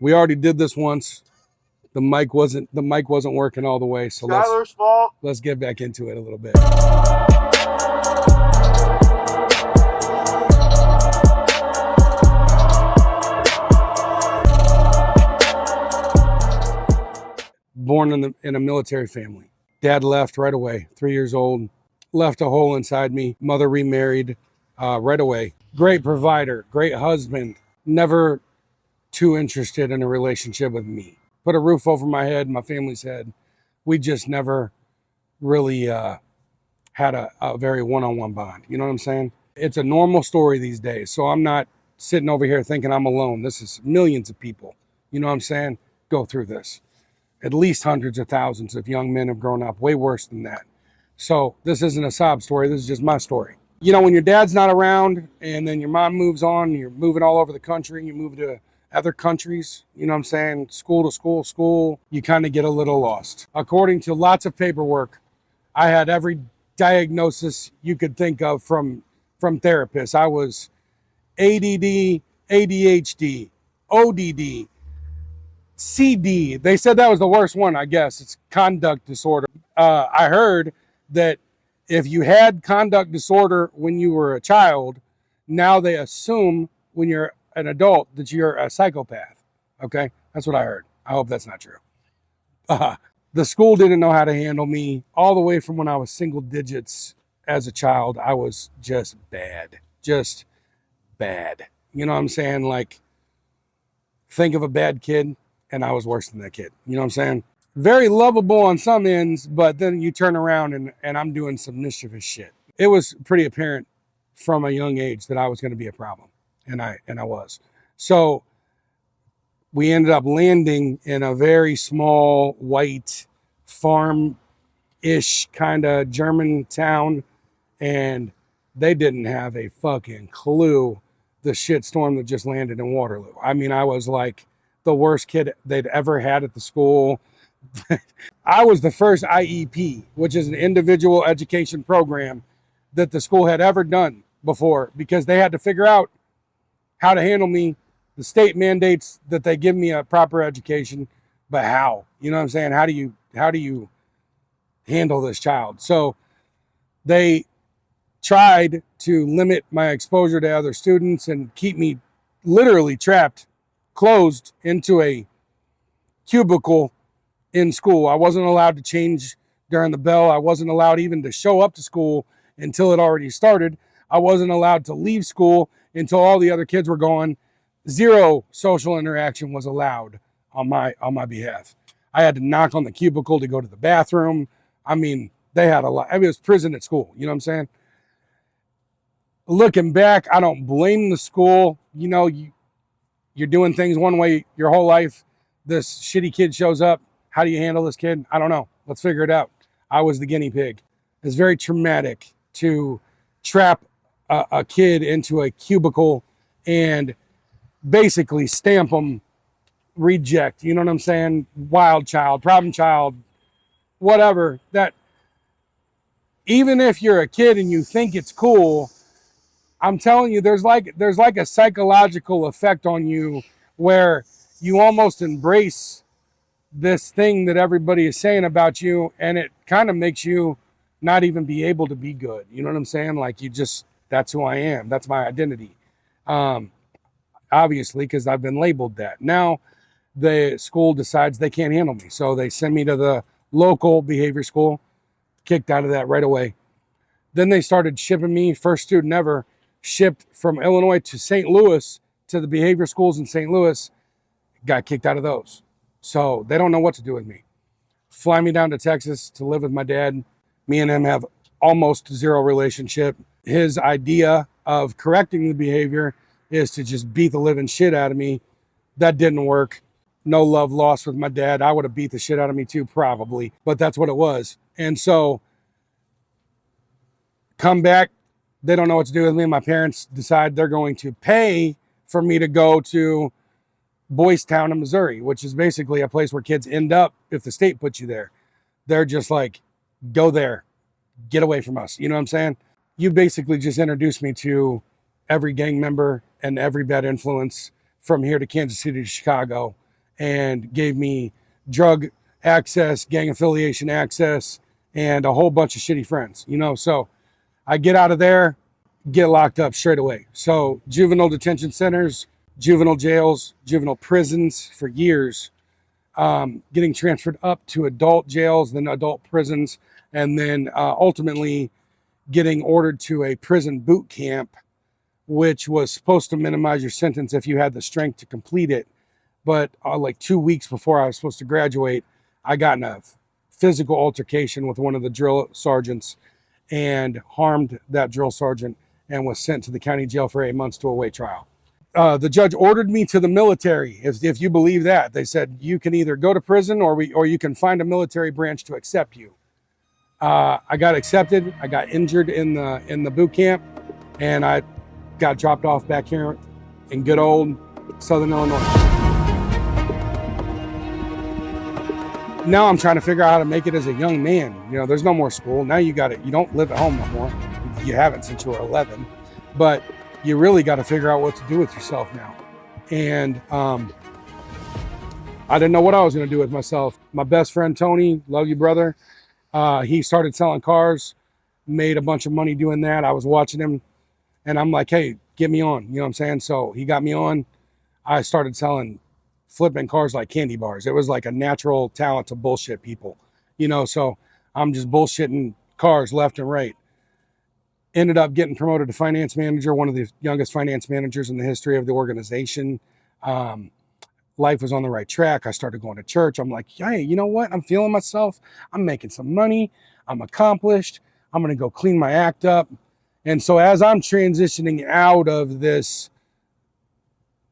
We already did this once. The mic wasn't working all the way, so Skylar's fault. let's get back into it a little bit. Born in a military family. Dad left right away, 3 years old, left a hole inside me. Mother remarried right away. Great provider, great husband, never too interested in a relationship with me. Put a roof over my head, my family's head. We just never really had a very one-on-one bond. You know what I'm saying? It's a normal story these days. So I'm not sitting over here thinking I'm alone. This is millions of people, you know what I'm saying, go through this. At least hundreds of thousands of young men have grown up, way worse than that. So this isn't a sob story. This is just my story. You know, when your dad's not around and then your mom moves on, you're moving all over the country, you move to other countries, you know what I'm saying, school to school, you kind of get a little lost. According to lots of paperwork, I had every diagnosis you could think of from therapists. I was ADD, ADHD, ODD, CD. They said that was the worst one, I guess. It's conduct disorder. I heard that if you had conduct disorder when you were a child, now they assume when you're an adult that you're a psychopath. Okay? That's what I heard. I hope that's not true. The school didn't know how to handle me all the way from when I was single digits as a child. I was just bad. Just bad. You know what I'm saying? Like, think of a bad kid, and I was worse than that kid. You know what I'm saying? Very lovable on some ends, but then you turn around and I'm doing some mischievous shit. It was pretty apparent from a young age that I was going to be a problem, and I was. So we ended up landing in a very small white farm-ish kind of German town, and they didn't have a fucking clue the shitstorm that just landed in Waterloo. I mean, I was like the worst kid they'd ever had at the school. I was the first IEP, which is an individual education program that the school had ever done before, because they had to figure out how to handle me. The state mandates that they give me a proper education, but how? You know what I'm saying? How do you handle this child? So they tried to limit my exposure to other students and keep me literally trapped, closed into a cubicle in school. I wasn't allowed to change during the bell. I wasn't allowed even to show up to school until it already started. I wasn't allowed to leave school until all the other kids were gone. Zero social interaction was allowed on my behalf. I had to knock on the cubicle to go to the bathroom. I mean, they had a lot. I mean, it was prison at school. You know what I'm saying? Looking back, I don't blame the school. You know, you're doing things one way your whole life. This shitty kid shows up. How do you handle this kid? I don't know. Let's figure it out. I was the guinea pig. It's very traumatic to trap a kid into a cubicle and basically stamp them reject. You know what I'm saying? Wild child, problem child, whatever. That even if you're a kid and you think it's cool, I'm telling you, there's like a psychological effect on you where you almost embrace this thing that everybody is saying about you, and it kind of makes you not even be able to be good. You know what I'm saying? Like, that's who I am. That's my identity. Obviously, because I've been labeled that. Now the school decides they can't handle me, so they send me to the local behavior school. Kicked out of that right away. Then they started shipping me, first student ever, shipped from Illinois to St. Louis to the behavior schools in St. Louis. Got kicked out of those. So they don't know what to do with me. Fly me down to Texas to live with my dad. Me and him have almost zero relationship. His idea of correcting the behavior is to just beat the living shit out of me. That didn't work. No love lost with my dad. I would have beat the shit out of me too, probably. But that's what it was. And so, come back. They don't know what to do with me. My parents decide they're going to pay for me to go to Boys Town in Missouri, which is basically a place where kids end up if the state puts you there. They're just like, go there, get away from us. You know what I'm saying? You basically just introduced me to every gang member and every bad influence from here to Kansas City to Chicago. and gave me drug access, gang affiliation access, and a whole bunch of shitty friends, you know. So I get out of there, get locked up straight away. So juvenile detention centers, juvenile jails, juvenile prisons for years, getting transferred up to adult jails, then adult prisons, and then ultimately getting ordered to a prison boot camp, which was supposed to minimize your sentence if you had the strength to complete it. But like 2 weeks before I was supposed to graduate, I got in a physical altercation with one of the drill sergeants and harmed that drill sergeant and was sent to the county jail for 8 months to await trial. The judge ordered me to the military. If you believe that, they said you can either go to prison or you can find a military branch to accept you. I got accepted. I got injured in the boot camp, and I got dropped off back here in good old Southern Illinois. Now I'm trying to figure out how to make it as a young man. You know, there's no more school. Now you got it. You don't live at home no more. You haven't since you were 11, but you really got to figure out what to do with yourself now. And I didn't know what I was going to do with myself. My best friend, Tony, love you, brother. He started selling cars, made a bunch of money doing that. I was watching him and I'm like, hey, get me on. You know what I'm saying? So he got me on. I started flipping cars like candy bars. It was like a natural talent to bullshit people, you know? So I'm just bullshitting cars left and right. Ended up getting promoted to finance manager, one of the youngest finance managers in the history of the organization. Life was on the right track. I started going to church. I'm like, hey, you know what? I'm feeling myself. I'm making some money. I'm accomplished. I'm going to go clean my act up. And so as I'm transitioning out of this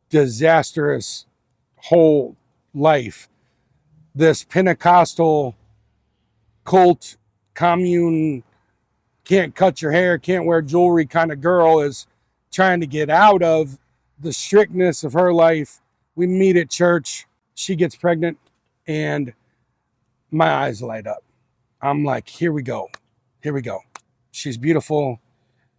disastrous whole life, this Pentecostal cult, commune, can't cut your hair, can't wear jewelry kind of girl is trying to get out of the strictness of her life. We meet at church. She gets pregnant and my eyes light up. I'm like, here we go. Here we go. She's beautiful.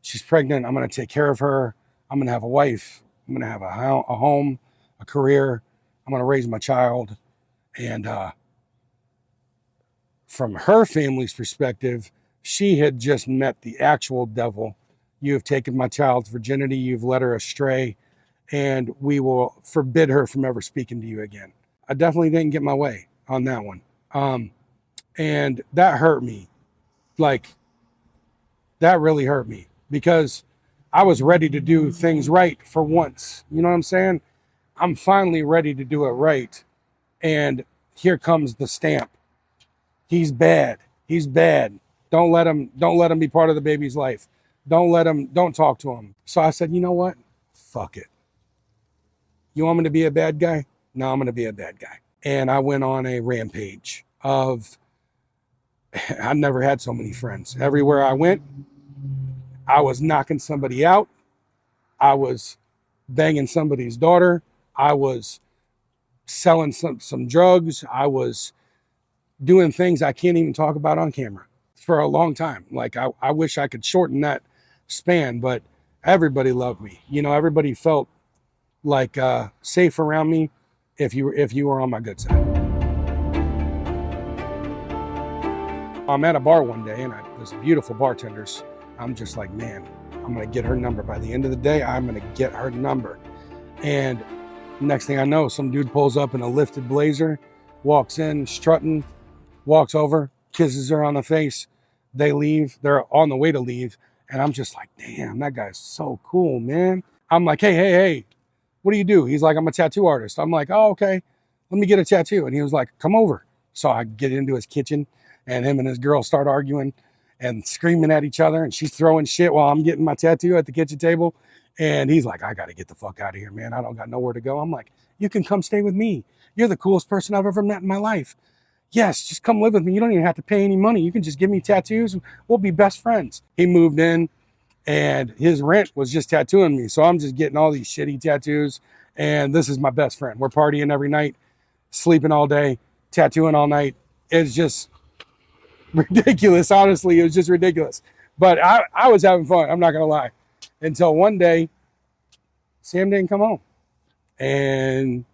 She's pregnant. I'm going to take care of her. I'm going to have a wife. I'm going to have a home, a career. I'm going to raise my child. And from her family's perspective, she had just met the actual devil. You have taken my child's virginity. You've led her astray, and we will forbid her from ever speaking to you again. I definitely didn't get my way on that one. And that hurt me. Like, that really hurt me because I was ready to do things right for once. You know what I'm saying? I'm finally ready to do it right. And here comes the stamp. He's bad. He's bad. Don't let him be part of the baby's life. Don't talk to him. So I said, you know what? Fuck it. You want me to be a bad guy? No, I'm going to be a bad guy. And I went on a rampage of, I never had so many friends. Everywhere I went, I was knocking somebody out. I was banging somebody's daughter. I was selling some drugs. I was doing things I can't even talk about on camera for a long time. Like I wish I could shorten that span, but everybody loved me. You know, everybody felt like safe around me if you were on my good side. I'm at a bar one day and there's beautiful bartenders. I'm just like, man, I'm gonna get her number. By the end of the day, I'm gonna get her number. And next thing I know, some dude pulls up in a lifted blazer, walks in, strutting, walks over, kisses her on the face. They leave. They're on the way to leave. And I'm just like, damn, that guy's so cool, man. I'm like, hey, what do you do? He's like, I'm a tattoo artist. I'm like, oh, okay, let me get a tattoo. And he was like, come over. So I get into his kitchen and him and his girl start arguing and screaming at each other. And she's throwing shit while I'm getting my tattoo at the kitchen table. And he's like, I got to get the fuck out of here, man. I don't got nowhere to go. I'm like, you can come stay with me. You're the coolest person I've ever met in my life. Yes, just come live with me. You don't even have to pay any money. You can just give me tattoos. We'll be best friends. He moved in and his rent was just tattooing me. So I'm just getting all these shitty tattoos. And this is my best friend. We're partying every night, sleeping all day, tattooing all night. It's just ridiculous. Honestly, it was just ridiculous. But I was having fun. I'm not going to lie. Until one day, Sam didn't come home. And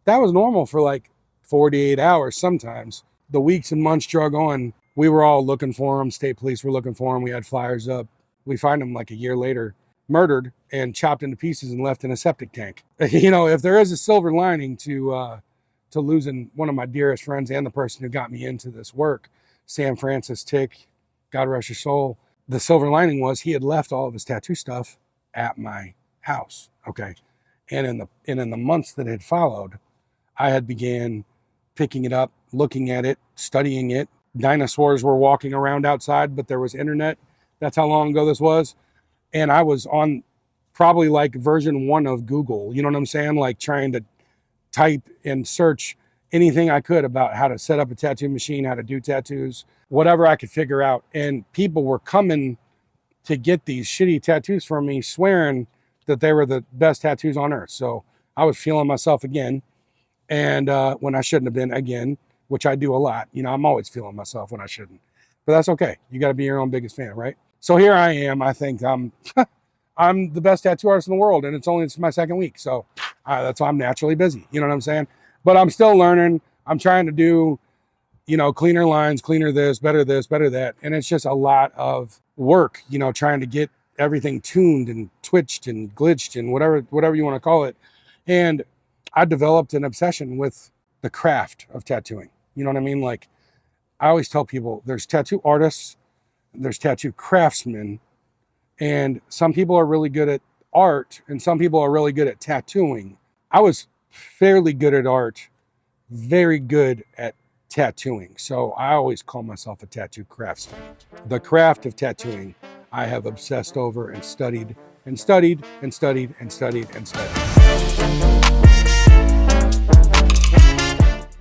That was normal for like 48 hours sometimes. The weeks and months drug on. We were all looking for him. State police were looking for him. We had flyers up. We find him like a year later, murdered and chopped into pieces and left in a septic tank. You know, if there is a silver lining to losing one of my dearest friends and the person who got me into this work, Sam Francis Tick, God rest his soul, the silver lining was he had left all of his tattoo stuff at my house. Okay. And in the months that had followed, I had began picking it up, looking at it, studying it. Dinosaurs were walking around outside, but there was internet. That's how long ago this was. And I was on probably like version 1 of Google. You know what I'm saying? Like trying to type and search anything I could about how to set up a tattoo machine, how to do tattoos, whatever I could figure out. And people were coming to get these shitty tattoos from me, swearing that they were the best tattoos on earth. So I was feeling myself again. And when I shouldn't have been again, which I do a lot. You know, I'm always feeling myself when I shouldn't. But that's okay. You got to be your own biggest fan, right? So here I am. I think I'm the best tattoo artist in the world, and it's my second week. So that's why I'm naturally busy. You know what I'm saying? But I'm still learning. I'm trying to do, you know, cleaner lines, cleaner this, better that. And it's just a lot of work, you know, trying to get everything tuned and twitched and glitched and whatever you want to call it. And I developed an obsession with the craft of tattooing. You know what I mean? Like I always tell people there's tattoo artists, there's tattoo craftsmen, and some people are really good at art and some people are really good at tattooing. I was fairly good at art, very good at tattooing. So I always call myself a tattoo craftsman. The craft of tattooing I have obsessed over and studied and studied and studied and studied and studied.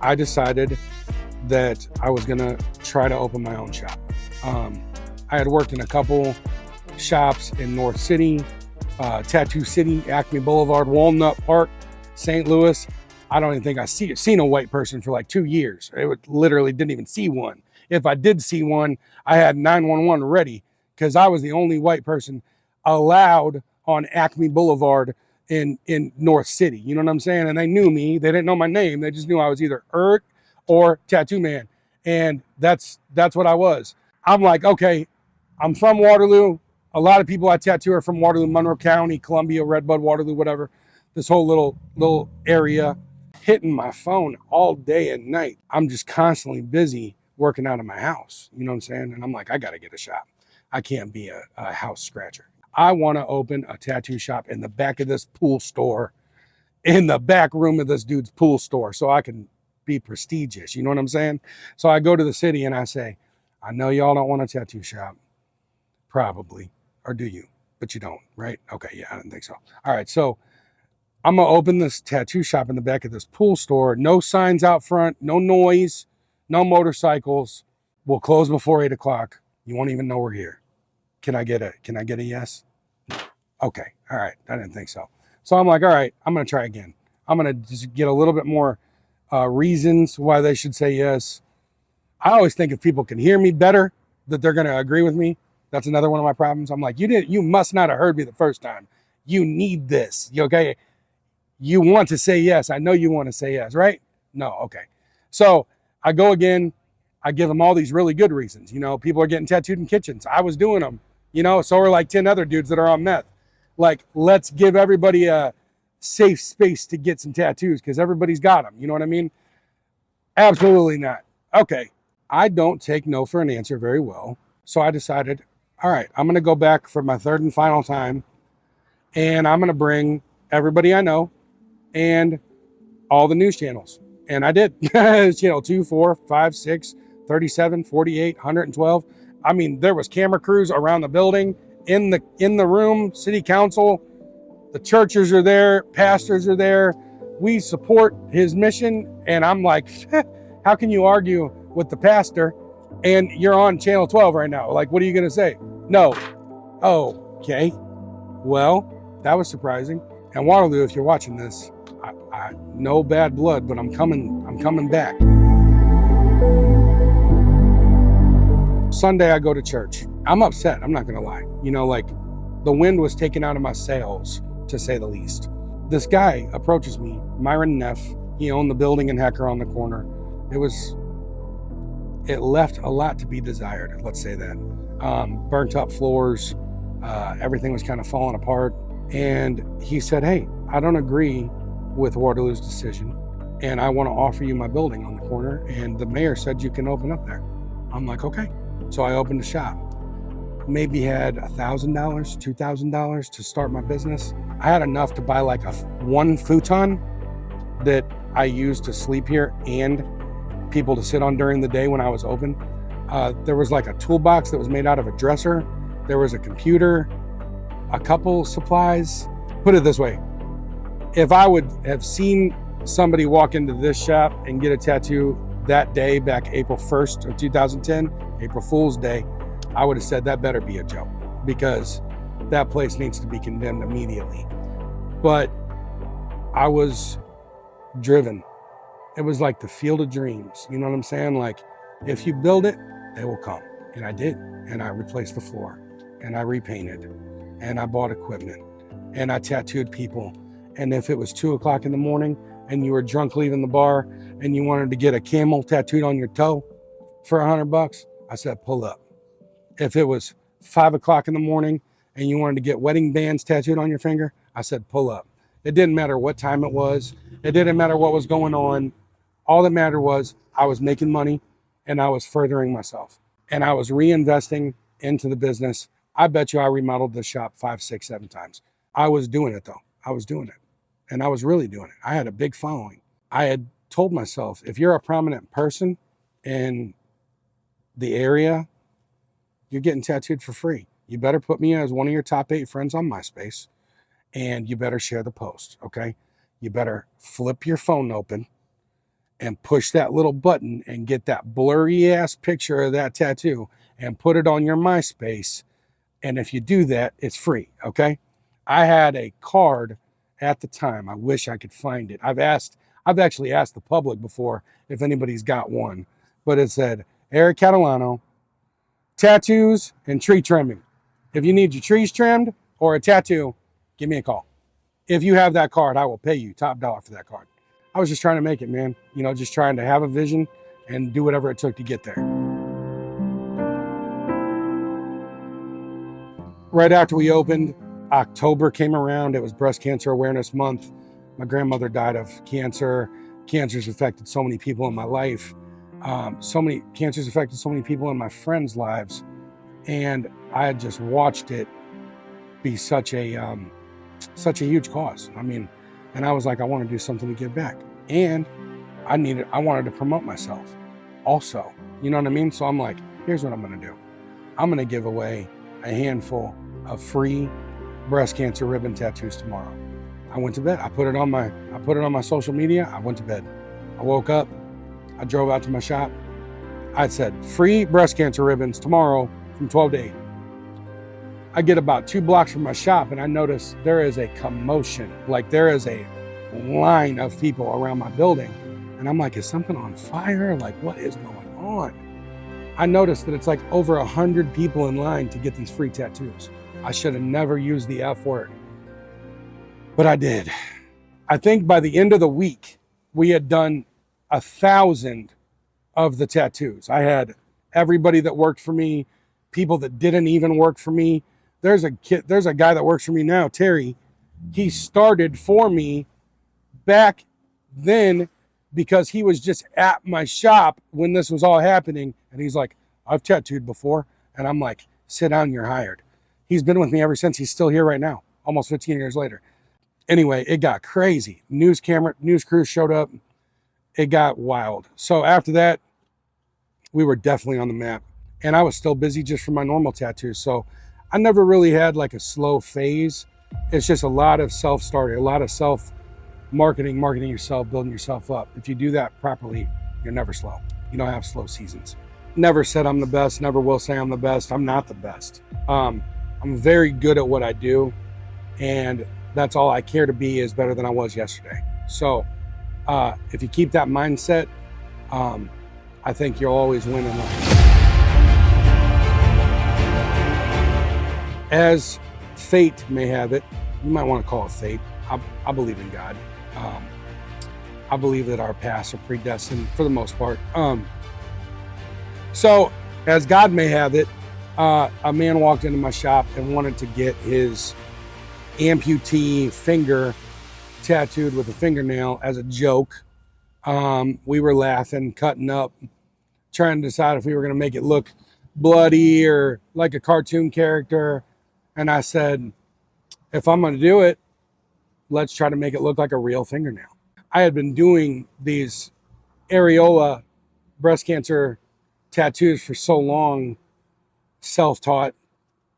I decided that I was gonna try to open my own shop. I had worked in a couple shops in North City, Tattoo City, Acme Boulevard, Walnut Park, St. Louis. I don't even think I've seen a white person for like 2 years. Literally didn't even see one. If I did see one, I had 911 ready because I was the only white person allowed on Acme Boulevard in North City. You know what I'm saying? And they knew me. They didn't know my name. They just knew I was either Eric or Tattoo Man. And that's what I was. I'm like, okay, I'm from Waterloo. A lot of people I tattoo are from Waterloo, Monroe County, Columbia, Redbud, Waterloo, whatever. This whole little area. Hitting my phone all day and night. I'm just constantly busy working out of my house. You know what I'm saying? And I'm like, I got to get a shop. I can't be a house scratcher. I want to open a tattoo shop in the back of this pool store, in the back room of this dude's pool store, so I can be prestigious. You know what I'm saying? So I go to the city and I say, I know y'all don't want a tattoo shop. Probably. Or do you? But you don't, right? Okay, yeah, I didn't think so. All right, so I'm going to open this tattoo shop in the back of this pool store. No signs out front, no noise, no motorcycles. We'll close before 8 o'clock. You won't even know we're here. Can I get a yes? Okay. All right. I didn't think so. So I'm like, all right, I'm going to try again. I'm going to just get a little bit more reasons why they should say yes. I always think if people can hear me better, that they're going to agree with me. That's another one of my problems. I'm like, you must not have heard me the first time. You need this. Okay. You want to say yes. I know you want to say yes, right? No. Okay. So I go again. I give them all these really good reasons. You know, people are getting tattooed in kitchens. I was doing them, you know, so are like 10 other dudes that are on meth. Like, let's give everybody a safe space to get some tattoos because everybody's got them. You know what I mean? Absolutely not. Okay. I don't take no for an answer very well. So I decided, all right, I'm going to go back for my third and final time. And I'm going to bring everybody I know and all the news channels. And I did. Channel 2, 4, 5, 6, 37, 48, 112. I mean, there was camera crews around the building, in the room, city council, the churches are there, pastors are there. We support his mission. And I'm like, how can you argue with the pastor and you're on channel 12 right now? Like, what are you going to say? No. Oh, okay. Well, that was surprising. And Waterloo, if you're watching this, I no bad blood, but I'm coming back. Sunday, I go to church. I'm upset. I'm not going to lie. You know, like the wind was taken out of my sails, to say the least. This guy approaches me, Myron Neff. He owned the building in Hecker on the corner. It left a lot to be desired, let's say that. Burnt up floors, everything was kind of falling apart. And he said, hey, I don't agree with Waterloo's decision, and I want to offer you my building on the corner, and the mayor said you can open up there. I'm like, okay. So I opened a shop. Maybe had $1,000, $2,000 to start my business. I had enough to buy like one futon that I used to sleep here and people to sit on during the day when I was open. There was like a toolbox that was made out of a dresser. There was a computer, a couple supplies. Put it this way, if I would have seen somebody walk into this shop and get a tattoo that day back April 1st of 2010, April Fool's Day, I would have said that better be a joke, because that place needs to be condemned immediately. But I was driven. It was like the field of dreams. You know what I'm saying? Like, if you build it, they will come. And I did. And I replaced the floor, and I repainted, and I bought equipment, and I tattooed people. And if it was 2:00 in the morning and you were drunk leaving the bar and you wanted to get a camel tattooed on your toe for $100, I said, pull up. If it was 5:00 in the morning and you wanted to get wedding bands tattooed on your finger, I said, pull up. It didn't matter what time it was. It didn't matter what was going on. All that mattered was I was making money and I was furthering myself, and I was reinvesting into the business. I bet you I remodeled the shop 5, 6, 7 times. I was doing it though. I was doing it, and I was really doing it. I had a big following. I had told myself, if you're a prominent person in the area, you're getting tattooed for free. You better put me as one of your top 8 friends on MySpace, and you better share the post, okay? You better flip your phone open and push that little button and get that blurry ass picture of that tattoo and put it on your MySpace. And if you do that, it's free, okay? I had a card at the time. I wish I could find it. I've actually asked the public before if anybody's got one, but it said, Eric Catalano, tattoos and tree trimming. If you need your trees trimmed or a tattoo, give me a call. If you have that card, I will pay you top dollar for that card. I was just trying to make it, man. You know, just trying to have a vision and do whatever it took to get there. Right after we opened, October came around. It was Breast Cancer Awareness Month. My grandmother died of cancer. Cancer's affected so many people in my life. Cancer's affected so many people in my friends' lives. And I had just watched it be such a huge cause. I mean, and I was like, I want to do something to give back. And I wanted to promote myself also. You know what I mean? So I'm like, here's what I'm going to do. I'm going to give away a handful of free breast cancer ribbon tattoos tomorrow. I went to bed. I put it on my social media. I went to bed. I woke up. I drove out to my shop. I said, free breast cancer ribbons tomorrow from 12 to 8. I get about 2 blocks from my shop and I notice there is a commotion. Like, there is a line of people around my building. And I'm like, is something on fire? Like, what is going on? I noticed that it's like over 100 people in line to get these free tattoos. I should have never used the F word, but I did. I think by the end of the week, we had done 1,000 of the tattoos. I had everybody that worked for me, people that didn't even work for me. There's a guy that works for me now, Terry. He started for me back then because he was just at my shop when this was all happening. And he's like, I've tattooed before. And I'm like, sit down, you're hired. He's been with me ever since. He's still here right now, almost 15 years later. Anyway, it got crazy. News crews showed up. It got wild. So after that, we were definitely on the map. And I was still busy just for my normal tattoos. So I never really had like a slow phase. It's just a lot of self-starting, a lot of self-marketing, marketing yourself, building yourself up. If you do that properly, you're never slow. You don't have slow seasons. Never said I'm the best, never will say I'm the best. I'm not the best. I'm very good at what I do, and that's all I care to be is better than I was yesterday. So if you keep that mindset, I think you'll always win in life. As fate may have it, you might want to call it fate. I believe in God. I believe that our paths are predestined for the most part. So as God may have it, a man walked into my shop and wanted to get his amputee finger tattooed with a fingernail as a joke. We were laughing, cutting up, trying to decide if we were going to make it look bloody or like a cartoon character. And I said, if I'm going to do it, let's try to make it look like a real fingernail. I had been doing these areola breast cancer tattoos for so long, self-taught,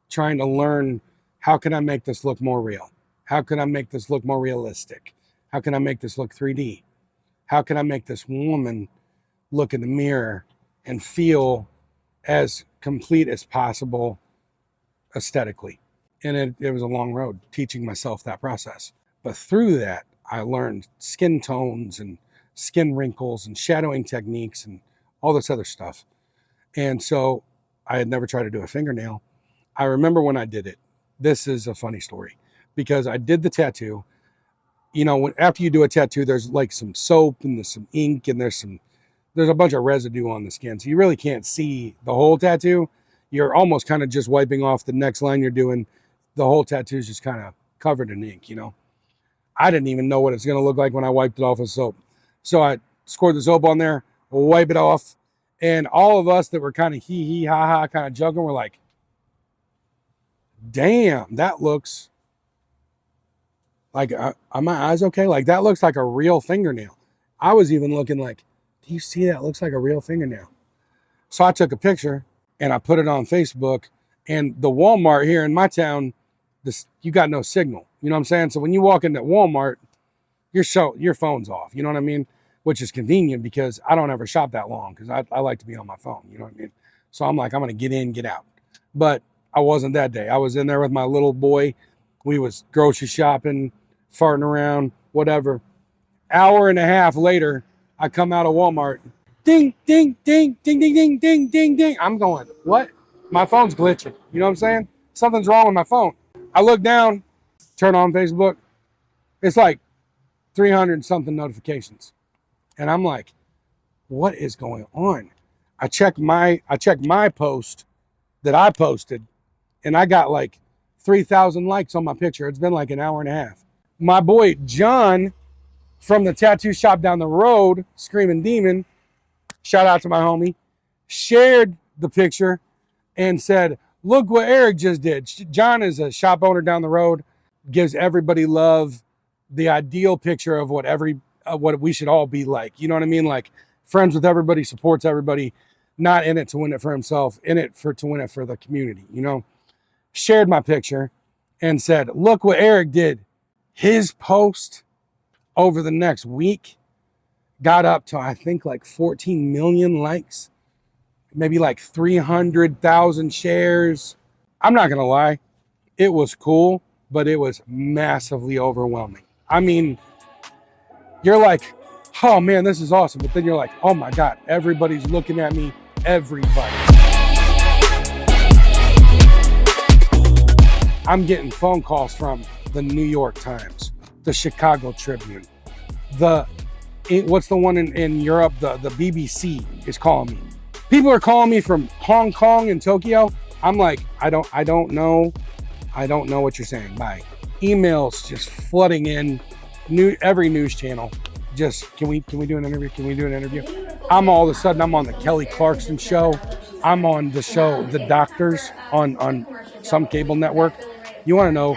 trying to learn, how can I make this look more real? How can I make this look more realistic? How can I make this look 3D? How can I make this woman look in the mirror and feel as complete as possible aesthetically? And it was a long road teaching myself that process. But through that, I learned skin tones and skin wrinkles and shadowing techniques and all this other stuff. And so I had never tried to do a fingernail. I remember when I did it. This is a funny story because I did the tattoo. You know, after you do a tattoo, there's like some soap and there's some ink and there's a bunch of residue on the skin. So you really can't see the whole tattoo. You're almost kind of just wiping off the next line you're doing. The whole tattoo is just kind of covered in ink, you know. I didn't even know what it's going to look like when I wiped it off with soap. So I scored the soap on there, wipe it off. And all of us that were kind of hee ha ha kind of joking were like, damn, that looks like, are my eyes okay? Like that looks like a real fingernail. I was even looking like, do you see that? It looks like a real fingernail. So I took a picture and I put it on Facebook, and the Walmart here in my town, you got no signal. You know what I'm saying? So when you walk into Walmart, your phone's off. You know what I mean? Which is convenient because I don't ever shop that long because I like to be on my phone. You know what I mean? So I'm like, I'm going to get in, get out. But I wasn't that day. I was in there with my little boy. We was grocery shopping, farting around, whatever. Hour and a half later, I come out of Walmart. Ding, ding, ding, ding, ding, ding, ding, ding, ding. I'm going, what? My phone's glitching. You know what I'm saying? Something's wrong with my phone. I look down, turn on Facebook. It's like 300 something notifications. And I'm like, what is going on? I check my post that I posted, and I got like 3,000 likes on my picture. It's been like an hour and a half. My boy John from the tattoo shop down the road, Screaming Demon, shout out to my homie, shared the picture and said, look what Eric just did. John is a shop owner down the road, gives everybody love, the ideal picture of what we should all be like. You know what I mean? Like friends with everybody, supports everybody, not in it to win it for himself, in it to win it for the community, you know? Shared my picture and said, look what Eric did. His post over the next week got up to, I think, like 14 million likes, maybe like 300,000 shares. I'm not going to lie. It was cool, but it was massively overwhelming. I mean, you're like, oh man, this is awesome. But then you're like, oh my God, everybody's looking at me. Everybody. I'm getting phone calls from the New York Times, the Chicago Tribune, what's the one in Europe? The BBC is calling me. People are calling me from Hong Kong and Tokyo. I'm like, I don't know. I don't know what you're saying. Bye. Emails just flooding in. Every news channel. Just, can we do an interview? Can we do an interview? I'm all of a sudden, I'm on the Kelly Clarkson show. I'm on the show, The Doctors, on some cable network. You want to know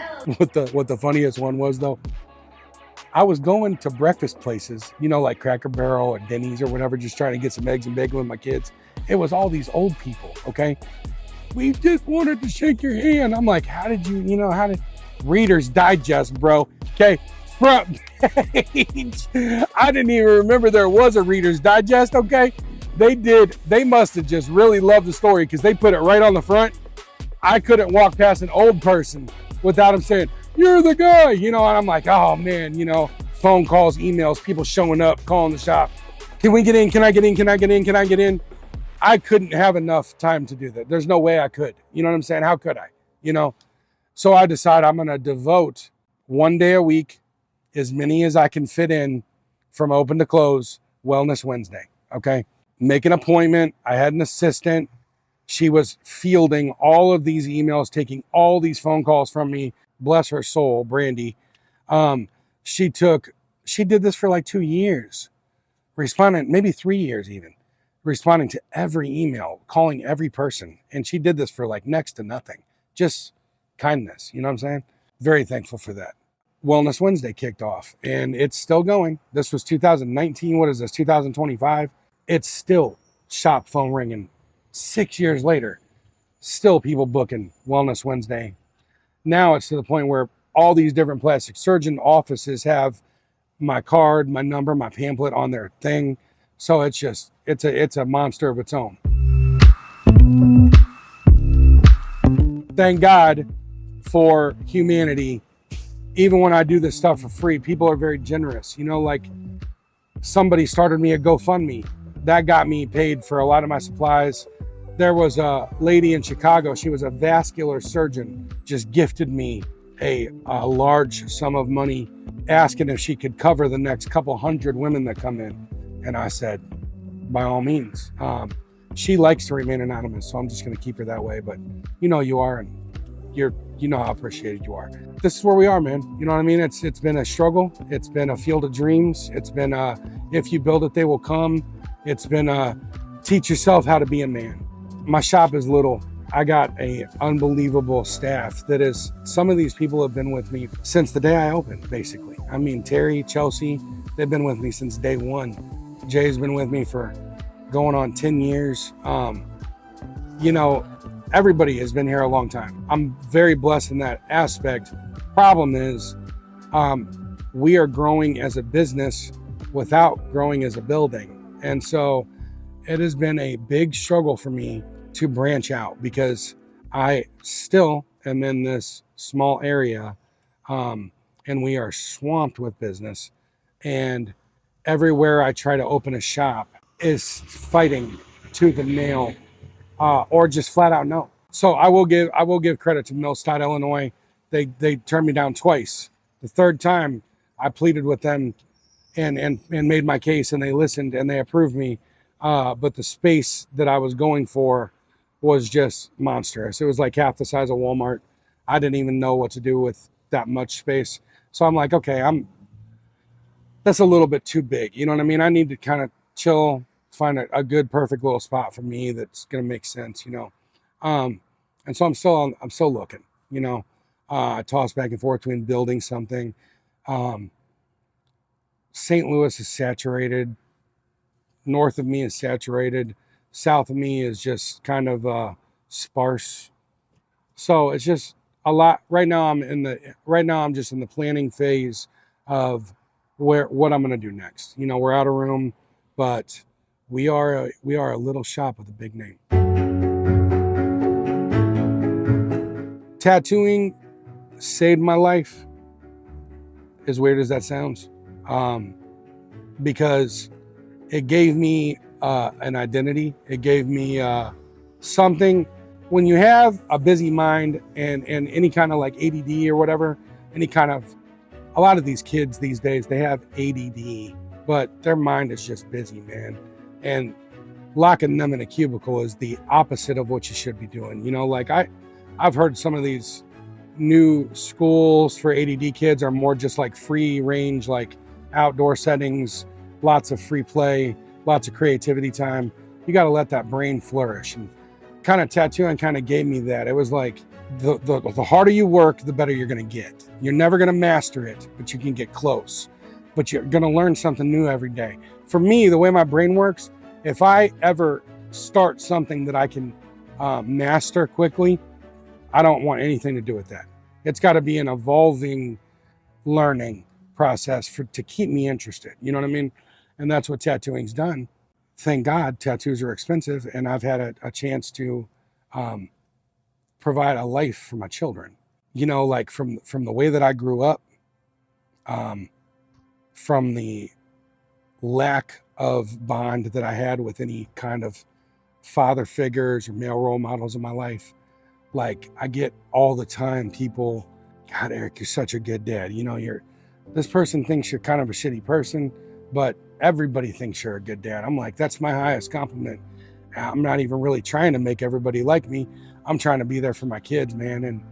what the funniest one was, though? I was going to breakfast places, you know, like Cracker Barrel or Denny's or whatever, just trying to get some eggs and bacon with my kids. It was all these old people, okay? We just wanted to shake your hand. I'm like, how did Reader's Digest, bro? Okay, front page. I didn't even remember there was a Reader's Digest, okay? They must have just really loved the story because they put it right on the front. I couldn't walk past an old person without them saying, you're the guy, you know, and I'm like, oh man, you know, phone calls, emails, people showing up, calling the shop. Can we get in? Can I get in? Can I get in? Can I get in? I couldn't have enough time to do that. There's no way I could. You know what I'm saying? How could I? You know? So I decided I'm going to devote one day a week, as many as I can fit in, from open to close, Wellness Wednesday. Okay. Make an appointment. I had an assistant. She was fielding all of these emails, taking all these phone calls from me. Bless her soul, Brandy. She did this for like 2 years, responding, maybe 3 years even, responding to every email, calling every person. And she did this for like next to nothing, just kindness. You know what I'm saying? Very thankful for that. Wellness Wednesday kicked off and it's still going. This was 2019. What is this? 2025. It's still shop phone ringing 6 years later, still people booking Wellness Wednesday. Now it's to the point where all these different plastic surgeon offices have my card, my number, my pamphlet on their thing. So it's a monster of its own. Thank God for humanity. Even when I do this stuff for free, people are very generous. You know, like somebody started me a GoFundMe. That got me paid for a lot of my supplies. There was a lady in Chicago, she was a vascular surgeon, just gifted me a large sum of money, asking if she could cover the next couple hundred women that come in. And I said, by all means. She likes to remain anonymous, so I'm just gonna keep her that way, but you know you are, and you know how appreciated you are. This is where we are, man. You know what I mean? It's been a struggle. It's been a field of dreams. It's been if you build it, they will come. It's been teach yourself how to be a man. My shop is little. I got a unbelievable staff that is, some of these people have been with me since the day I opened, basically. I mean, Terry, Chelsea, they've been with me since day one. Jay's been with me for going on 10 years. You know, everybody has been here a long time. I'm very blessed in that aspect. Problem is, we are growing as a business without growing as a building. And so it has been a big struggle for me to branch out because I still am in this small area, and we are swamped with business, and everywhere I try to open a shop is fighting tooth and nail, or just flat out no. So I will give credit to Millstadt, Illinois. They turned me down twice. The third time I pleaded with them and made my case, and they listened and they approved me. But the space that I was going for was just monstrous. It was like half the size of Walmart. I didn't even know what to do with that much space. So I'm like, okay, that's a little bit too big. You know what I mean? I need to kind of chill, find a good, perfect little spot for me that's going to make sense, you know? And so I'm still looking, you know? I toss back and forth between building something. St. Louis is saturated. North of me is saturated. South of me is just kind of sparse. So it's just a lot. Right now I'm just in the planning phase of what I'm gonna do next. You know, we're out of room, but we are a little shop with a big name. Tattooing saved my life, as weird as that sounds, because it gave me an identity. It gave me something. When you have a busy mind and any kind of like ADD or whatever, a lot of these kids these days, they have ADD, but their mind is just busy, man. And locking them in a cubicle is the opposite of what you should be doing. You know, like I've heard some of these new schools for ADD kids are more just like free range, like outdoor settings, lots of free play, lots of creativity time. You got to let that brain flourish. And kind of tattooing kind of gave me that. It was like the harder you work, the better you're going to get. You're never going to master it, but you can get close. But you're going to learn something new every day. For me, the way my brain works, if I ever start something that I can master quickly, I don't want anything to do with that. It's got to be an evolving learning process to keep me interested. You know what I mean? And that's what tattooing's done. Thank God tattoos are expensive, and I've had a chance to provide a life for my children. You know, like from the way that I grew up, from the lack of bond that I had with any kind of father figures or male role models in my life. Like I get all the time people, God, Eric, you're such a good dad. You know, this person thinks you're kind of a shitty person, but everybody thinks you're a good dad. I'm like, that's my highest compliment. I'm not even really trying to make everybody like me. I'm trying to be there for my kids, man. And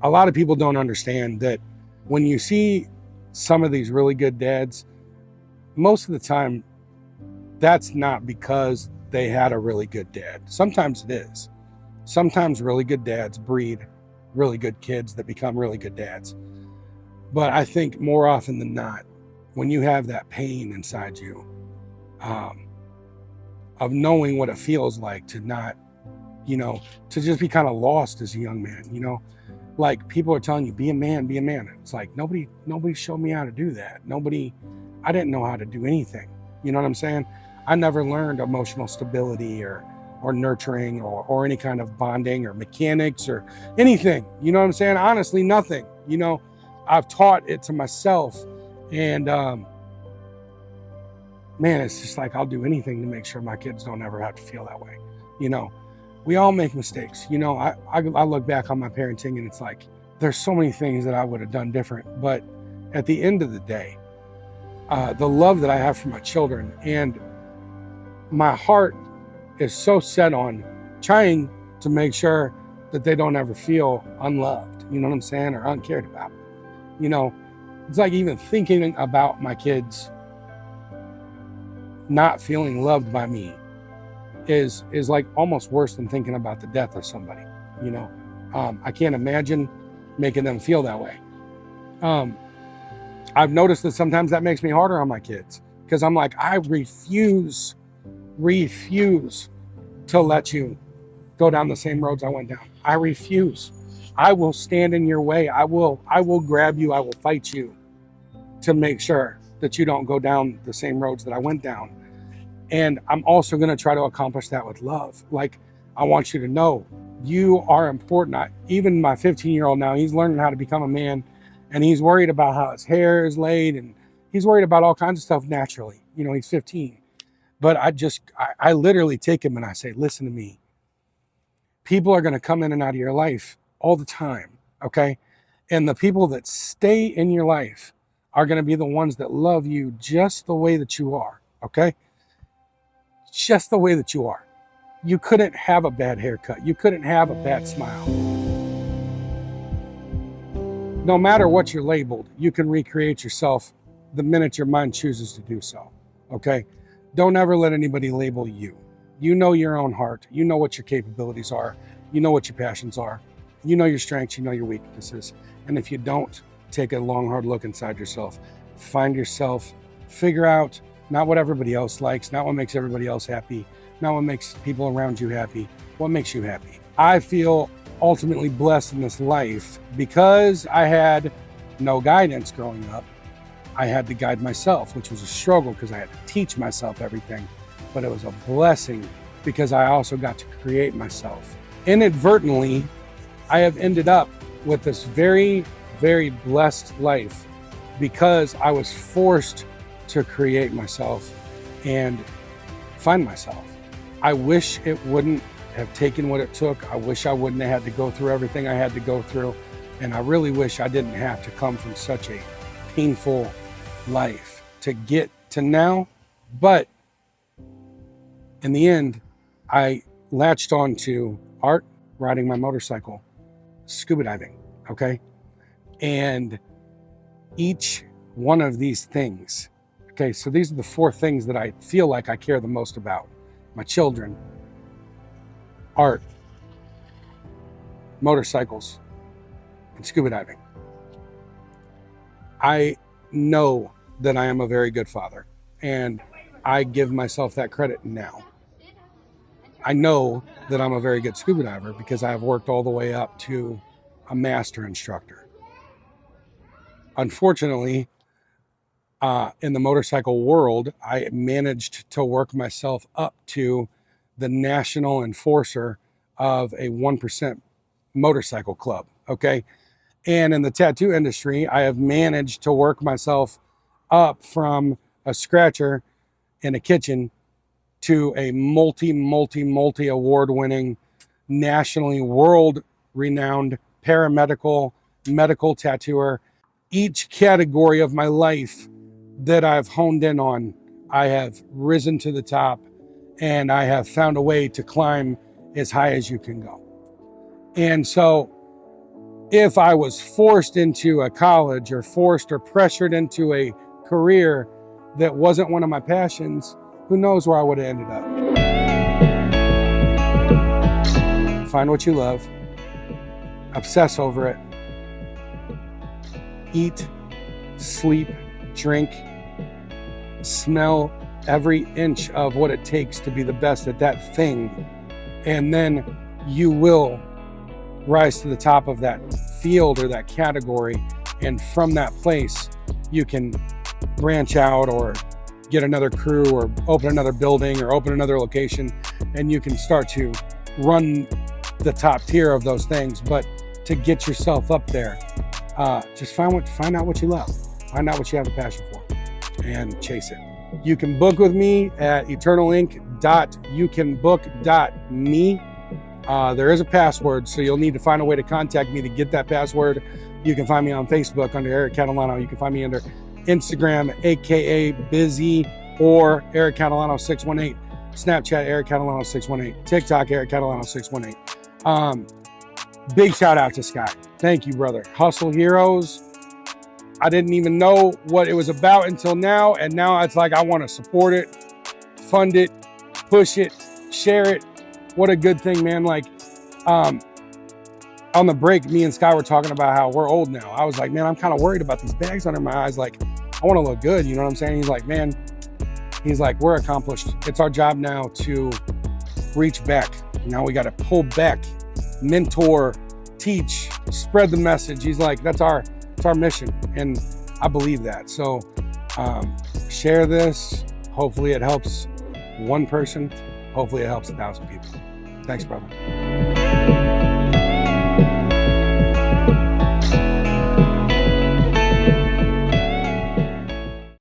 a lot of people don't understand that when you see some of these really good dads, most of the time, that's not because they had a really good dad. Sometimes it is. Sometimes really good dads breed really good kids that become really good dads. But I think more often than not, when you have that pain inside you, of knowing what it feels like to not, to just be kind of lost as a young man, like people are telling you, be a man, be a man. It's like, nobody showed me how to do that. I didn't know how to do anything. You know what I'm saying? I never learned emotional stability or nurturing or any kind of bonding or mechanics or anything. You know what I'm saying? Honestly, nothing. I've taught it to myself. And man, it's just like I'll do anything to make sure my kids don't ever have to feel that way. We all make mistakes. I look back on my parenting and it's like, there's so many things that I would have done different. But at the end of the day, the love that I have for my children and my heart is so set on trying to make sure that they don't ever feel unloved, you know what I'm saying, or uncared about. It's like even thinking about my kids not feeling loved by me is like almost worse than thinking about the death of somebody. I can't imagine making them feel that way. I've noticed that sometimes that makes me harder on my kids because I'm like, I refuse to let you go down the same roads I went down. I refuse. I will stand in your way. I will grab you. I will fight you to make sure that you don't go down the same roads that I went down. And I'm also going to try to accomplish that with love. Like, I want you to know you are important. Even my 15-year-old now, he's learning how to become a man, and he's worried about how his hair is laid, and he's worried about all kinds of stuff naturally. He's 15. But I literally take him and I say, listen to me. People are going to come in and out of your life all the time, okay? And the people that stay in your life are going to be the ones that love you just the way that you are, okay? Just the way that you are. You couldn't have a bad haircut. You couldn't have a bad smile. No matter what you're labeled, you can recreate yourself the minute your mind chooses to do so, okay? Don't ever let anybody label you. You know your own heart. You know what your capabilities are. You know what your passions are. You know your strengths. You know your weaknesses. And if you don't, take a long, hard look inside yourself. Find yourself. Figure out not what everybody else likes, not what makes everybody else happy, not what makes people around you happy, what makes you happy. I feel ultimately blessed in this life because I had no guidance growing up. I had to guide myself, which was a struggle because I had to teach myself everything. But it was a blessing because I also got to create myself. Inadvertently, I have ended up with this very, very blessed life because I was forced to create myself and find myself. I wish it wouldn't have taken what it took. I wish I wouldn't have had to go through everything I had to go through. And I really wish I didn't have to come from such a painful life to get to now. But in the end, I latched on to art, riding my motorcycle, scuba diving, okay? And each one of these things, okay, so these are the 4 things that I feel like I care the most about. My children, art, motorcycles, and scuba diving. I know that I am a very good father, and I give myself that credit now. I know that I'm a very good scuba diver because I have worked all the way up to a master instructor. Unfortunately, in the motorcycle world, I managed to work myself up to the national enforcer of a 1% motorcycle club, okay? And in the tattoo industry, I have managed to work myself up from a scratcher in a kitchen to a multi award-winning, nationally world-renowned paramedical, medical tattooer. Each category of my life that I've honed in on, I have risen to the top, and I have found a way to climb as high as you can go. And so if I was forced into a college or forced or pressured into a career that wasn't one of my passions, who knows where I would have ended up. Find what you love, obsess over it, eat, sleep, drink, smell every inch of what it takes to be the best at that thing, and then you will rise to the top of that field or that category, and from that place you can branch out or get another crew or open another building or open another location, and you can start to run the top tier of those things. But to get yourself up there, just find out what you love, find out what you have a passion for, and chase it. You can book with me at eternalinc.youcanbook.me. There is a password, so you'll need to find a way to contact me to get that password. You can find me on Facebook under Eric Catalano. You can find me under Instagram, aka Busy, or Eric Catalano 618. Snapchat, Eric Catalano 618. TikTok, Eric Catalano 618. Big shout out to Scott. Thank you, brother. Hustle Heroes. I didn't even know what it was about until now, and now it's like I want to support it, fund it, push it, share it. What a good thing, man. Like, on the break, me and Scott were talking about how we're old now. I was like, man, I'm kind of worried about these bags under my eyes. Like, I want to look good. You know what I'm saying? He's like, man, we're accomplished. It's our job now to reach back. Now we got to pull back, mentor, teach, spread the message. He's like, it's our mission. And I believe that. So share this. Hopefully it helps one person. Hopefully it helps 1,000 people. Thanks, brother.